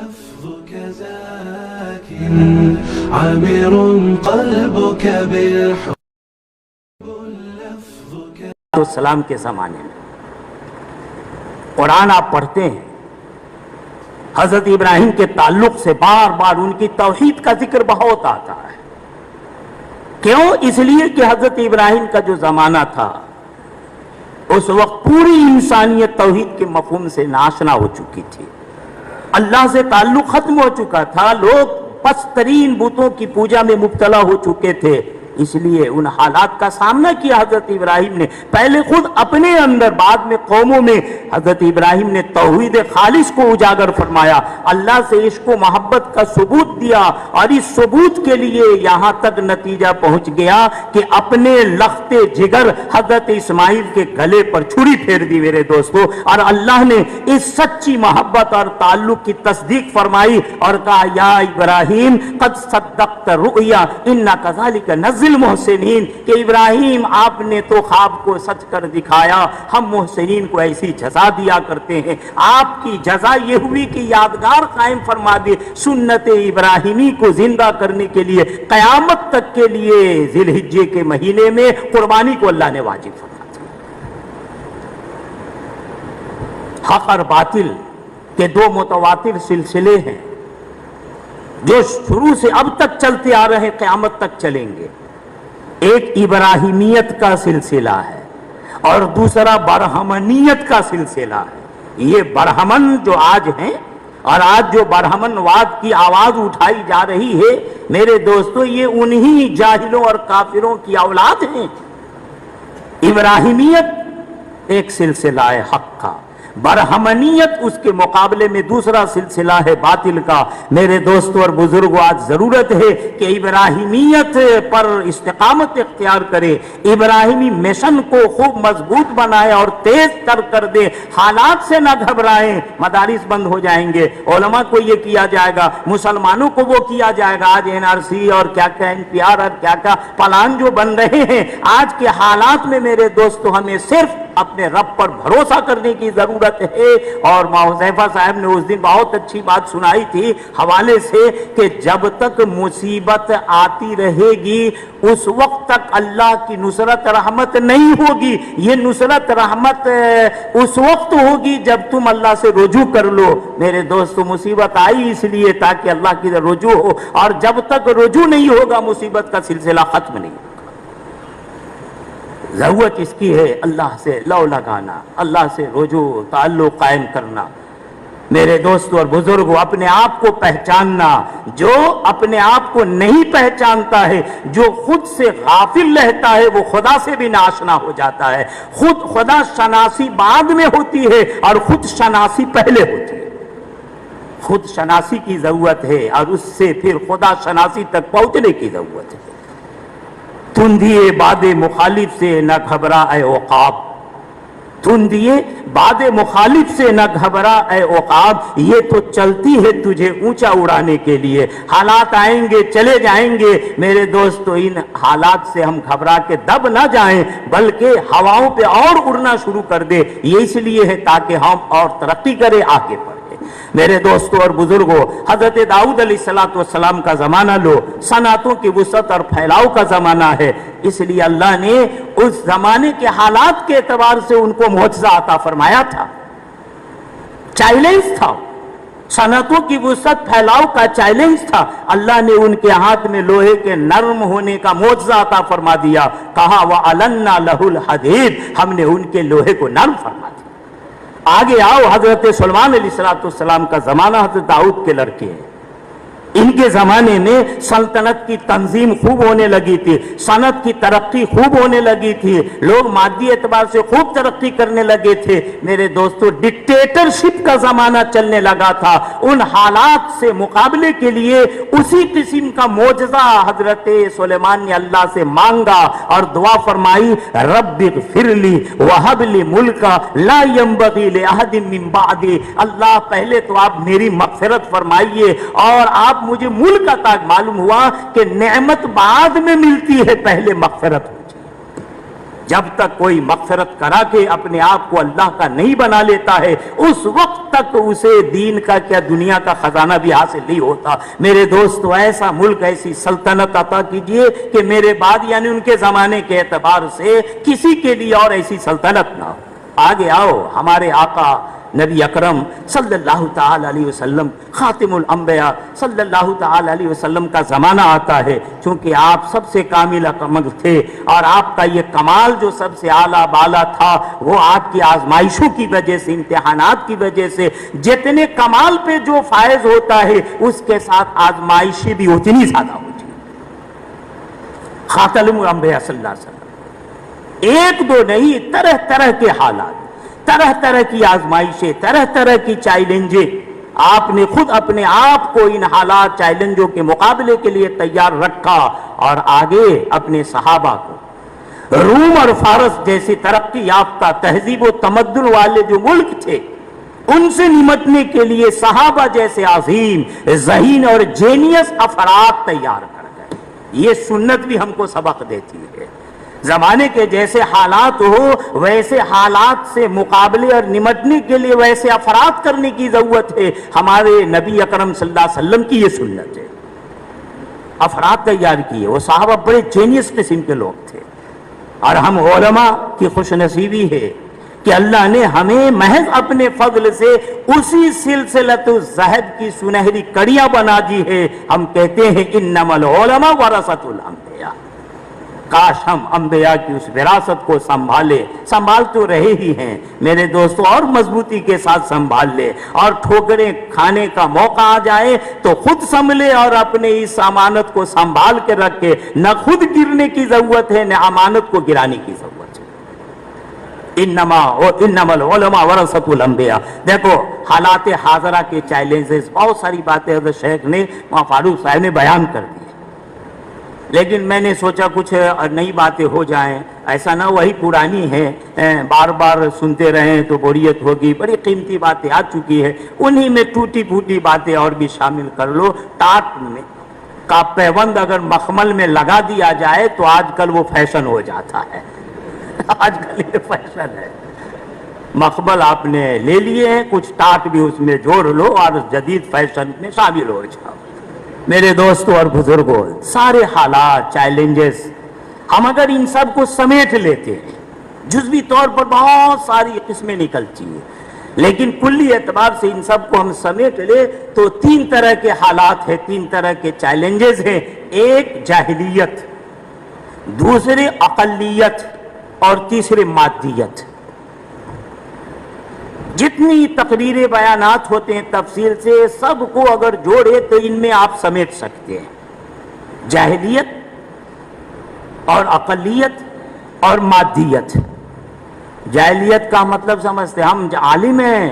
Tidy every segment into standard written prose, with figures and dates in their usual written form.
لفظك زاك عامر قلبك بالحب السلام کے زمانے میں قرآن آپ پڑھتے ہیں، حضرت ابراہیم کے تعلق سے بار بار ان کی توحید کا ذکر بہت آتا ہے۔ کیوں؟ اس لیے کہ حضرت ابراہیم کا جو زمانہ تھا اس وقت پوری انسانیت توحید کے مفہوم سے ناشنا ہو چکی تھی، اللہ سے تعلق ختم ہو چکا تھا، لوگ پست ترین بتوں کی پوجا میں مبتلا ہو چکے تھے۔ اس لیے ان حالات کا سامنا کیا حضرت ابراہیم نے، پہلے خود اپنے اندر، بعد میں قوموں میں۔ حضرت ابراہیم نے توحید خالص کو اجاگر فرمایا، اللہ سے عشق و محبت کا ثبوت دیا، اور اس ثبوت کے لیے یہاں تک نتیجہ پہنچ گیا کہ اپنے لخت جگر حضرت اسماعیل کے گلے پر چھری پھیر دی میرے دوستو، اور اللہ نے اس سچی محبت اور تعلق کی تصدیق فرمائی اور کہا یا ابراہیم قد صدقت رؤیا انا کذالک نزل المحسنین، کہ ابراہیم آپ نے تو خواب کو سچ کر دکھایا، ہم محسنین کو ایسی جزا دیا کرتے ہیں۔ آپ کی جزا یہ ہوئی کہ یادگار قائم فرما دی، سنت ابراہیمی کو زندہ کرنے کے لیے قیامت تک کے لیے ذی الحجہ کے مہینے میں قربانی کو اللہ نے واجب فرما دیا۔ حق اور باطل کے دو متواتر سلسلے ہیں جو شروع سے اب تک چلتے آ رہے ہیں، قیامت تک چلیں گے۔ ایک ابراہیمیت کا سلسلہ ہے اور دوسرا برہمنیت کا سلسلہ ہے۔ یہ برہمن جو آج ہیں، اور آج جو برہمن واد کی آواز اٹھائی جا رہی ہے میرے دوستو، یہ انہی جاہلوں اور کافروں کی اولاد ہیں۔ ابراہیمیت ایک سلسلہ ہے حق کا، برہمنیت اس کے مقابلے میں دوسرا سلسلہ ہے باطل کا۔ میرے دوستو اور بزرگوں، آج ضرورت ہے کہ ابراہیمیت پر استقامت اختیار کرے، ابراہیمی مشن کو خوب مضبوط بنائے اور تیز تر کر دے، حالات سے نہ گھبرائیں۔ مدارس بند ہو جائیں گے، علماء کو یہ کیا جائے گا، مسلمانوں کو وہ کیا جائے گا۔ آج NRC اور کیا کیا NPR اور کیا کیا پلان جو بن رہے ہیں، آج کے حالات میں میرے دوستو ہمیں صرف اپنے رب پر بھروسہ کرنے کی ضرورت ہے۔ اور حذیفہ صاحب نے اس دن بہت اچھی بات سنائی تھی حوالے سے کہ جب تک مصیبت آتی رہے گی اس وقت تک اللہ کی نصرت رحمت نہیں ہوگی۔ یہ نصرت رحمت اس وقت ہوگی جب تم اللہ سے رجوع کر لو۔ میرے دوستو، مصیبت آئی اس لیے تاکہ اللہ کی رجوع ہو، اور جب تک رجوع نہیں ہوگا مصیبت کا سلسلہ ختم نہیں ہوگا۔ ضرورت اس کی ہے اللہ سے لو لگانا، اللہ سے رجوع تعلق قائم کرنا۔ میرے دوستو اور بزرگوں، اپنے آپ کو پہچاننا۔ جو اپنے آپ کو نہیں پہچانتا ہے، جو خود سے غافل رہتا ہے، وہ خدا سے بھی ناشنا ہو جاتا ہے۔ خدا شناسی بعد میں ہوتی ہے اور خود شناسی پہلے ہوتی ہے۔ خود شناسی کی ضرورت ہے اور اس سے پھر خدا شناسی تک پہنچنے کی ضرورت ہے۔ تندیے باد مخالف سے نہ گھبرا اے عقاب، تندیے باد مخالف سے نہ گھبرا اے عقاب، یہ تو چلتی ہے تجھے اونچا اڑانے کے لیے۔ حالات آئیں گے، چلے جائیں گے میرے دوستو، ان حالات سے ہم گھبرا کے دب نہ جائیں بلکہ ہواؤں پہ اور اڑنا شروع کر دے۔ یہ اس لیے ہے تاکہ ہم اور ترقی کریں، آگے بڑھیں۔ میرے دوستو اور بزرگوں، حضرت داؤد علیہ السلام کا زمانہ لو، صنعتوں کی وسعت اور پھیلاؤ کا زمانہ ہے۔ اس لیے اللہ نے اس زمانے کے حالات کے اعتبار سے ان کو معجزہ عطا فرمایا تھا، چیلنج تھا، صنعتوں کی وسعت پھیلاؤ کا چیلنج تھا۔ اللہ نے ان کے ہاتھ میں لوہے کے نرم ہونے کا معجزہ عطا فرما دیا، کہا وَأَلَنَّا لَهُ الْحَدِيدَ، ہم نے ان کے لوہے کو نرم فرما دیا۔ آگے آؤ، حضرت سلیمان علیہ السلام کا زمانہ، حضرت داؤد کے لڑکے ہیں۔ ان کے زمانے میں سلطنت کی تنظیم خوب ہونے لگی تھی، صنعت کی ترقی خوب ہونے لگی تھی، لوگ مادی اعتبار سے خوب ترقی کرنے لگے تھے۔ میرے دوستو، ڈکٹیٹرشپ کا زمانہ چلنے لگا تھا۔ ان حالات سے مقابلے کے لیے اسی قسم کا معجزہ حضرت سلیمان نے اللہ سے مانگا اور دعا فرمائی، رب اغفر لی وہب لی ملکا لا ينبغی لأحد من بعدی۔ اللہ پہلے تو آپ میری مغفرت فرمائیے، اور آپ مجھے ملک عطا۔ معلوم ہوا کہ نعمت بعد میں ملتی ہے، پہلے مغفرت ہو جائے۔ جب تک کوئی مغفرت کرا کے اپنے آپ کو اللہ کا نہیں بنا لیتا ہے اس وقت تک اسے دین کا کیا دنیا کا خزانہ بھی حاصل نہیں ہوتا۔ میرے دوستو، ایسا ملک، ایسی سلطنت عطا کیجئے کہ میرے بعد یعنی ان کے زمانے کے اعتبار سے کسی کے لیے اور ایسی سلطنت نہ ہو۔ آگے آؤ، ہمارے آقا نبی اکرم صلی اللہ تعالی علیہ وسلم خاتم الانبیاء صلی اللہ تعالی علیہ وسلم کا زمانہ آتا ہے، چونکہ آپ سب سے کامل کمال تھے، اور آپ کا یہ کمال جو سب سے اعلیٰ بالا تھا وہ آپ کی آزمائشوں کی وجہ سے، امتحانات کی وجہ سے، جتنے کمال پہ جو فائز ہوتا ہے اس کے ساتھ آزمائشیں بھی اتنی زیادہ ہوتی ہیں۔ خاتم الانبیاء صلی اللہ علیہ وسلم، ایک دو نہیں، طرح طرح کے حالات، طرح طرح کی آزمائشیں، طرح طرح کی چیلنجیں، آپ نے خود اپنے آپ کو ان حالات چیلنجوں کے مقابلے کے لیے تیار رکھا، اور آگے اپنے صحابہ کو، روم اور فارس جیسی ترقی یافتہ تہذیب و تمدن والے جو ملک تھے ان سے نمٹنے کے لیے صحابہ جیسے عظیم ذہین اور جینیس افراد تیار کر گئے۔ یہ سنت بھی ہم کو سبق دیتی ہے، زمانے کے جیسے حالات ہو ویسے حالات سے مقابلے اور نمٹنے کے لیے ویسے افراد کرنے کی ضرورت ہے۔ ہمارے نبی اکرم صلی اللہ علیہ وسلم کی یہ سنت ہے، افراد تیار کیے، وہ صحابہ بڑے جینیس قسم کے لوگ تھے، اور ہم علماء کی خوش نصیبی ہے کہ اللہ نے ہمیں محض اپنے فضل سے اسی سلسلۃ الزہد کی سنہری کڑیاں بنا دی ہے۔ ہم کہتے ہیں انما العلماء ورثۃ الانبیاء، کاش ہم انبیاء کی اس وراثت کو سنبھال تو رہے ہی ہیں میرے دوستو، اور مضبوطی کے ساتھ سنبھال لے، اور ٹھوکریں کھانے کا موقع آ جائے تو خود سنبھلے اور اپنے اس امانت کو سنبھال کے رکھے، نہ خود گرنے کی ضرورت ہے نہ امانت کو گرانے کی ضرورت ہے۔ انما العلماء ورثۃ الانبیاء۔ دیکھو حالات حاضرہ کے چیلنجز، بہت ساری باتیں حضرت شیخ نے، فاروق صاحب نے بیان کر دی، لیکن میں نے سوچا کچھ نئی باتیں ہو جائیں، ایسا نہ وہی پرانی ہیں، بار بار سنتے رہیں تو بوریت ہوگی۔ بڑی قیمتی باتیں آ چکی ہے، انہی میں ٹوٹی پھوٹی باتیں اور بھی شامل کر لو۔ ٹاٹ میں کا پیوند اگر مخمل میں لگا دیا جائے تو آج کل وہ فیشن ہو جاتا ہے، آج کل یہ فیشن ہے۔ مخمل آپ نے لے لیے ہیں، کچھ ٹاٹ بھی اس میں جوڑ لو اور جدید فیشن میں شامل ہو جاؤ۔ میرے دوستوں اور بزرگوں، سارے حالات، چیلنجز، ہم اگر ان سب کو سمیٹ لیتے ہیں، جزوی طور پر بہت ساری قسمیں نکلتی ہیں، لیکن کلی اعتبار سے ان سب کو ہم سمیٹ لے تو تین طرح کے حالات ہیں، تین طرح کے چیلنجز ہیں۔ ایک جاہلیت، دوسرے اقلیت، اور تیسرے مادیت۔ جتنی تقریریں بیانات ہوتے ہیں تفصیل سے، سب کو اگر جوڑے تو ان میں آپ سمیٹ سکتے ہیں، جاہلیت اور اقلیت اور مادیت۔ جاہلیت کا مطلب سمجھتے ہیں، ہم عالم ہیں،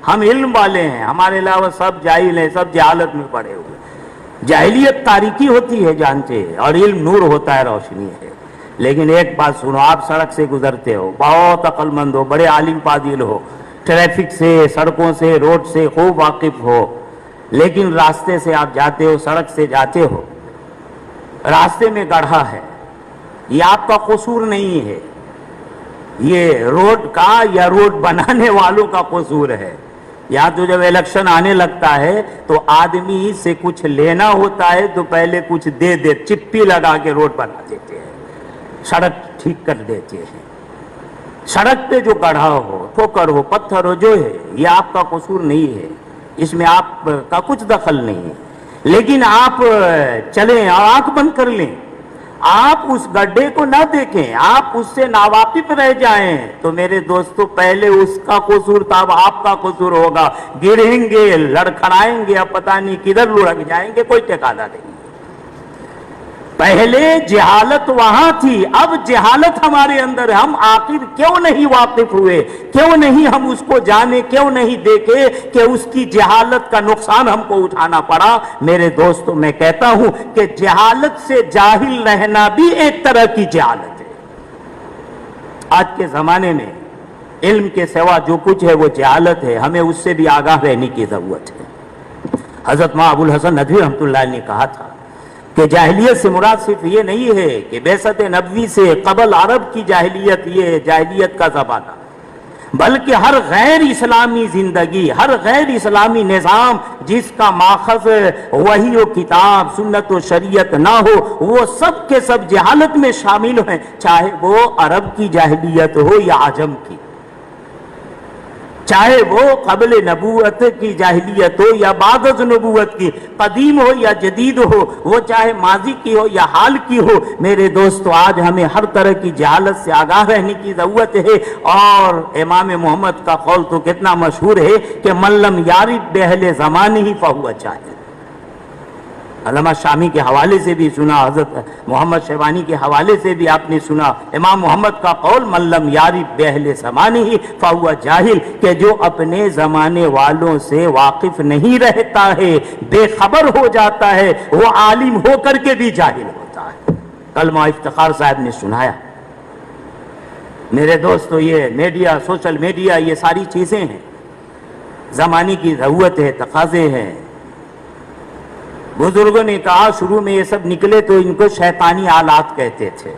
ہم علم والے ہیں، ہمارے علاوہ سب جاہل ہیں، سب جہالت میں پڑے ہوئے۔ جاہلیت تاریکی ہوتی ہے جانتے ہیں، اور علم نور ہوتا ہے، روشنی ہے۔ لیکن ایک بات سنو، آپ سڑک سے گزرتے ہو، بہت عقل مند ہو، بڑے عالم فاضل ہو، ٹریفک سے، سڑکوں سے، روڈ سے خوب واقف ہو، لیکن راستے سے آپ جاتے ہو، سڑک سے جاتے ہو، راستے میں گڑھا ہے، یہ آپ کا قصور نہیں ہے، یہ روڈ کا یا روڈ بنانے والوں کا قصور ہے۔ یا تو جب الیکشن آنے لگتا ہے تو آدمی سے کچھ لینا ہوتا ہے تو پہلے کچھ دے دے، چپی لگا کے روڈ بنا دیتے ہیں، سڑک ٹھیک کر دیتے ہیں۔ سڑک پہ جو گڑھا ہو، ٹھوکر ہو، پتھر ہو، جو ہے یہ آپ کا قصور نہیں ہے، اس میں آپ کا کچھ دخل نہیں ہے، لیکن آپ چلیں اور آنکھ بند کر لیں، آپ اس گڈھے کو نہ دیکھیں، آپ اس سے ناواقف رہ جائیں تو میرے دوستو پہلے اس کا قصور تھا، اب آپ کا قصور ہوگا، گریں گے، لڑکھڑائیں گے، اب پتہ نہیں کدھر لڑک جائیں گے، کوئی ٹھکانہ نہیں۔ پہلے جہالت وہاں تھی، اب جہالت ہمارے اندر ہے، ہم آخر کیوں نہیں واقف ہوئے، کیوں نہیں ہم اس کو جانے، کیوں نہیں دیکھے کہ اس کی جہالت کا نقصان ہم کو اٹھانا پڑا۔ میرے دوستو میں کہتا ہوں کہ جہالت سے جاہل رہنا بھی ایک طرح کی جہالت ہے۔ آج کے زمانے میں علم کے سوا جو کچھ ہے وہ جہالت ہے، ہمیں اس سے بھی آگاہ رہنے کی ضرورت ہے۔ حضرت مولانا ابو الحسن ندوی رحمۃ اللہ نے کہا تھا کہ جاہلیت سے مراد صرف یہ نہیں ہے کہ بعثت نبوی سے قبل عرب کی جاہلیت یہ جاہلیت کا زمانہ، بلکہ ہر غیر اسلامی زندگی، ہر غیر اسلامی نظام جس کا ماخذ وحی و کتاب، سنت و شریعت نہ ہو، وہ سب کے سب جہالت میں شامل ہیں، چاہے وہ عرب کی جاہلیت ہو یا عجم کی، چاہے وہ قبل نبوت کی جاہلیت ہو یا بعد از نبوت کی، قدیم ہو یا جدید ہو، وہ چاہے ماضی کی ہو یا حال کی ہو۔ میرے دوستو، آج ہمیں ہر طرح کی جہالت سے آگاہ رہنے کی ضرورت ہے، اور امام محمد کا قول تو کتنا مشہور ہے کہ من لم یعرف باہل زمانہ فہو جاہل۔ علامہ شامی کے حوالے سے بھی سنا، حضرت محمد شیبانی کے حوالے سے بھی آپ نے سنا، امام محمد کا قول من لم یعرف باہل زمانہ فہو جاہل، کہ جو اپنے زمانے والوں سے واقف نہیں رہتا ہے، بے خبر ہو جاتا ہے، وہ عالم ہو کر کے بھی جاہل ہوتا ہے۔ کلمہ افتخار صاحب نے سنایا۔ میرے دوستو، یہ میڈیا، سوشل میڈیا، یہ ساری چیزیں ہیں، زمانے کی ضرورت ہے، تقاضے ہیں۔ بزرگوں نے کہا شروع میں یہ سب نکلے تو ان کو شیطانی آلات کہتے تھے،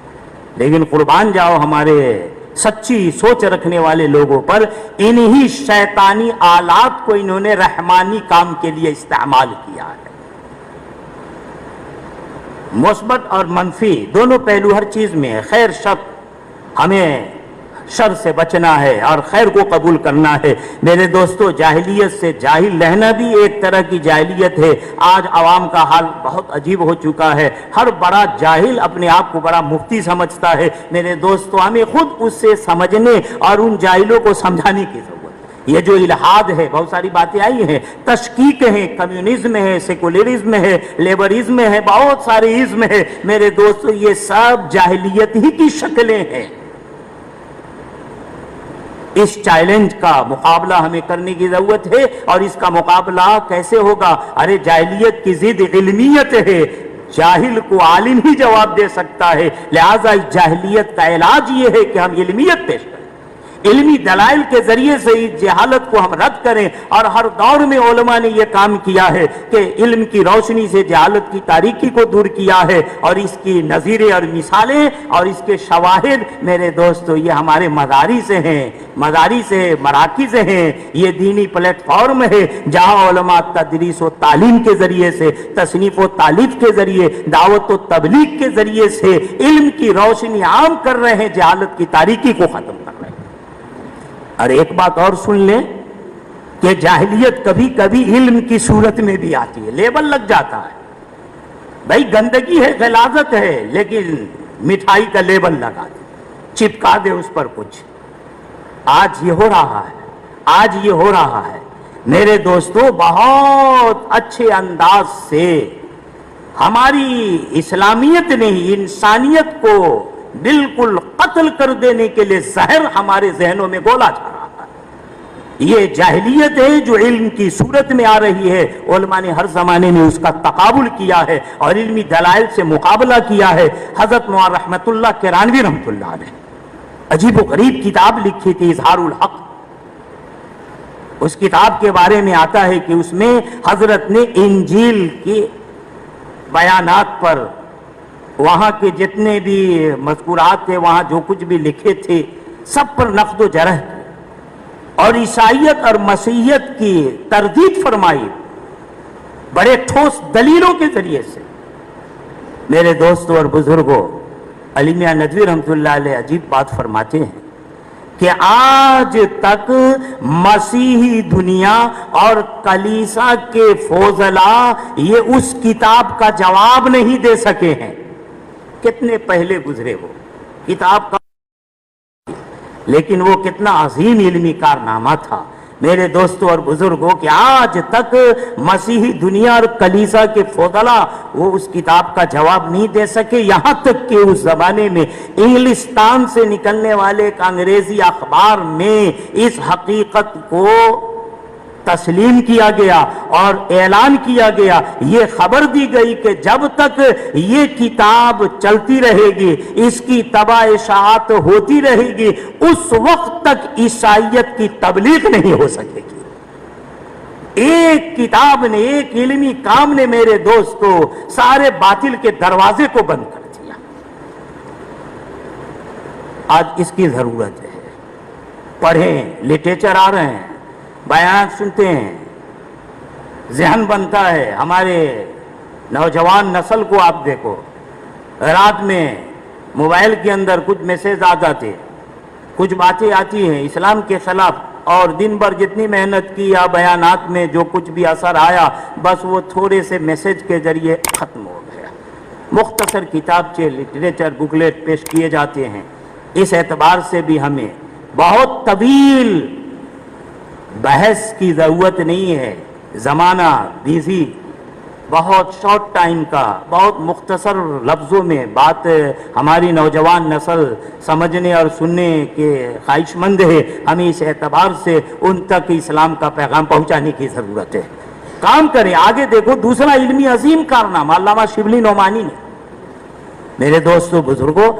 لیکن قربان جاؤ ہمارے سچی سوچ رکھنے والے لوگوں پر، انہی شیطانی آلات کو انہوں نے رحمانی کام کے لیے استعمال کیا ہے۔ مثبت اور منفی دونوں پہلو ہر چیز میں ہے، خیر شر، ہمیں شر سے بچنا ہے اور خیر کو قبول کرنا ہے۔ میرے دوستو، جاہلیت سے جاہل رہنا بھی ایک طرح کی جاہلیت ہے۔ آج عوام کا حال بہت عجیب ہو چکا ہے، ہر بڑا جاہل اپنے آپ کو بڑا مفتی سمجھتا ہے۔ میرے دوستو، ہمیں خود اس سے سمجھنے اور ان جاہلوں کو سمجھانے کی ضرورت ہے۔ یہ جو الحاد ہے، بہت ساری باتیں آئی ہیں، تشکیک ہیں، کمیونزم ہے، سیکولرزم ہے، لیبرزم ہے، بہت سارے ازم ہے۔ میرے دوستو، یہ سب جاہلیت ہی کی شکلیں ہیں۔ اس چیلنج کا مقابلہ ہمیں کرنے کی ضرورت ہے، اور اس کا مقابلہ کیسے ہوگا؟ ارے جاہلیت کی ضد علمیت ہے، جاہل کو عالم ہی جواب دے سکتا ہے، لہذا اس جاہلیت کا علاج یہ ہے کہ ہم علمیت پیش کریں، علمی دلائل کے ذریعے سے اس جہالت کو ہم رد کریں۔ اور ہر دور میں علماء نے یہ کام کیا ہے کہ علم کی روشنی سے جہالت کی تاریکی کو دور کیا ہے، اور اس کی نظیریں اور مثالیں اور اس کے شواہد، میرے دوستو، یہ ہمارے مدارس ہیں، مدارس ہے، مراکز ہیں، یہ دینی پلیٹ فارم ہے جہاں علماء تدریس و تعلیم کے ذریعے سے، تصنیف و تالیف کے ذریعے، دعوت و تبلیغ کے ذریعے سے علم کی روشنی عام کر رہے ہیں، جہالت کی تاریکی کو ختم کر رہے ہیں۔ اور ایک بات اور سن لیں کہ جاہلیت کبھی کبھی علم کی صورت میں بھی آتی ہے، لیبل لگ جاتا ہے، بھائی گندگی ہے، غلاظت ہے، لیکن مٹھائی کا لیبل لگا دے، چپکا دے اس پر کچھ۔ آج یہ ہو رہا ہے، آج یہ ہو رہا ہے۔ میرے دوستو، بہت اچھے انداز سے ہماری اسلامیت نے ہی انسانیت کو بالکل قتل کر دینے کے لیے زہر ہمارے ذہنوں میں گھولا جا رہا ہے۔ یہ جاہلیت ہے جو علم کی صورت میں آ رہی ہے۔ علماء نے ہر زمانے میں اس کا تقابل کیا ہے اور علمی دلائل سے مقابلہ کیا ہے۔ حضرت مولانا رحمت اللہ کرانوی رحمت اللہ علیہ عجیب و غریب کتاب لکھی تھی، اظہار الحق۔ اس کتاب کے بارے میں آتا ہے کہ اس میں حضرت نے انجیل کے بیانات پر، وہاں کے جتنے بھی مذکورات تھے، وہاں جو کچھ بھی لکھے تھے، سب پر نقد و جرح کی اور عیسائیت اور مسیحیت کی تردید فرمائی بڑے ٹھوس دلیلوں کے ذریعے سے۔ میرے دوستوں اور بزرگوں، علی میاں ندوی رحمت اللہ علیہ عجیب بات فرماتے ہیں کہ آج تک مسیحی دنیا اور کلیسا کے فضلاء یہ اس کتاب کا جواب نہیں دے سکے ہیں۔ کتنے پہلے گزرے وہ کتاب کا، لیکن وہ کتنا عظیم علمی کارنامہ تھا۔ میرے دوستوں اور بزرگوں، کہ آج تک مسیحی دنیا اور کلیسا کے فضلاء وہ اس کتاب کا جواب نہیں دے سکے، یہاں تک کہ اس زمانے میں انگلستان سے نکلنے والے ایک انگریزی اخبار میں اس حقیقت کو تسلیم کیا گیا اور اعلان کیا گیا، یہ خبر دی گئی کہ جب تک یہ کتاب چلتی رہے گی، اس کی تباہ اشاعت ہوتی رہے گی، اس وقت تک عیسائیت کی تبلیغ نہیں ہو سکے گی۔ ایک کتاب نے، ایک علمی کام نے میرے دوستو سارے باطل کے دروازے کو بند کر دیا۔ آج اس کی ضرورت ہے۔ پڑھیں، لٹریچر آ رہے ہیں، بیانات سنتے ہیں، ذہن بنتا ہے۔ ہمارے نوجوان نسل کو آپ دیکھو، رات میں موبائل کے اندر کچھ میسیج آ جاتے، کچھ باتیں آتی ہیں اسلام کے خلاف، اور دن بھر جتنی محنت کی یا بیانات میں جو کچھ بھی اثر آیا بس وہ تھوڑے سے میسیج کے ذریعے ختم ہو گیا۔ مختصر کتابچے، لٹریچر، بکلیٹ پیش کیے جاتے ہیں۔ اس اعتبار سے بھی ہمیں بہت طویل بحث کی ضرورت نہیں ہے۔ زمانہ بیزی، بہت شارٹ ٹائم کا، بہت مختصر لفظوں میں بات ہماری نوجوان نسل سمجھنے اور سننے کے خواہش مند ہے۔ ہمیں اس اعتبار سے ان تک اسلام کا پیغام پہنچانے کی ضرورت ہے۔ کام کریں، آگے دیکھو دوسرا علمی عظیم کارنامہ علامہ شبلی نعمانی نے۔ میرے دوستو بزرگوں،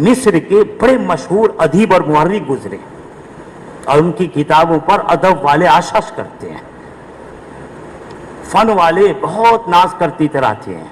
مصر کے بڑے مشہور ادیب اور مورخ گزرے اور ان کی کتابوں پر ادب والے آشش کرتے ہیں، فن والے بہت ناز کرتی رہتے ہیں۔